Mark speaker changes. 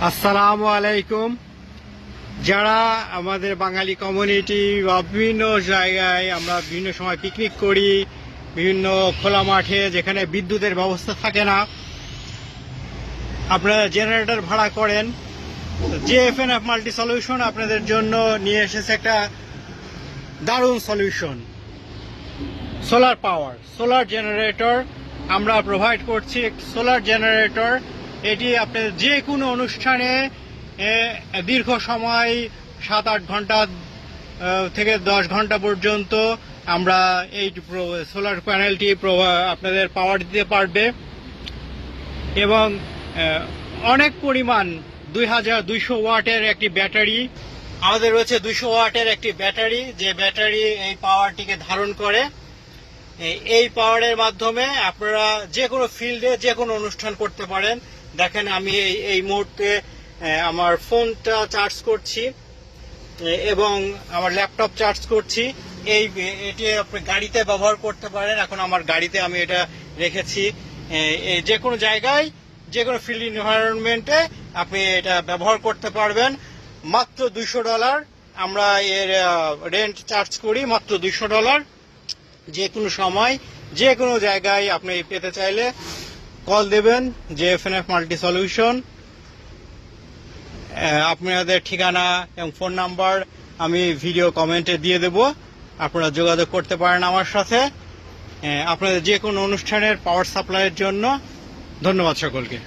Speaker 1: আসসালামু আলাইকুম। যারা আমাদের বাঙালি কমিউনিটি বা বিভিন্ন জায়গায় আমরা বিভিন্ন সময় পিকনিক করি, বিভিন্ন খোলা মাঠে যেখানে বিদ্যুতের ব্যবস্থা থাকে না, আপনারা জেনারেটর ভাড়া করেন, জেএফএনএফ মাল্টি সলিউশন আপনাদের জন্য নিয়ে এসেছে একটা দারুণ solution. Solar power, solar generator আমরা প্রোভাইড করছি। সোলার জেনারেটর এটি আপনাদের যে কোনো অনুষ্ঠানে দীর্ঘ সময় 7-8 ঘন্টা থেকে 10 ঘন্টা পর্যন্ত আমরা এই সোলার প্যানেলটি আপনাদের পাওয়ার দিতে পারবে এবং অনেক পরিমাণ 2200 ওয়াটের একটি ব্যাটারি আমাদের রয়েছে। 200 ওয়াটের একটি ব্যাটারি, যে ব্যাটারি এই পাওয়ারটিকে ধারণ করে। এই পাওয়ারের মাধ্যমে আপনারা যে কোনো ফিল্ডে যে কোনো অনুষ্ঠান করতে পারেন। দেখেন আমি এই মুহূর্তে আমার ফোনটা চার্জ করছি এবং আমার ল্যাপটপ চার্জ করছি। এটি আপনি গাড়িতে ব্যবহার করতে পারেন। এখন আমার গাড়িতে আমি এটা রেখেছি। যে কোনো জায়গায় যে কোনো ফিল্ড এনভায়রনমেন্টে আপনি এটা ব্যবহার করতে পারবেন। মাত্র $200 আমরা এর রেন্ট চার্জ করি, মাত্র $200। যে কোনো সময় যে কোনো জায়গায় আপনি পেতে চাইলে কল দেবেন জেএফএনএফ মাল্টি সলিউশন। আপনাদের ঠিকানা এবং ফোন নাম্বার আমি ভিডিও কমেন্টে দিয়ে দেব, আপনারা যোগাযোগ করতে পারেন আমার সাথে আপনাদের যে কোনো অনুষ্ঠানের পাওয়ার সাপ্লাইয়ের জন্য। ধন্যবাদ সকলকে।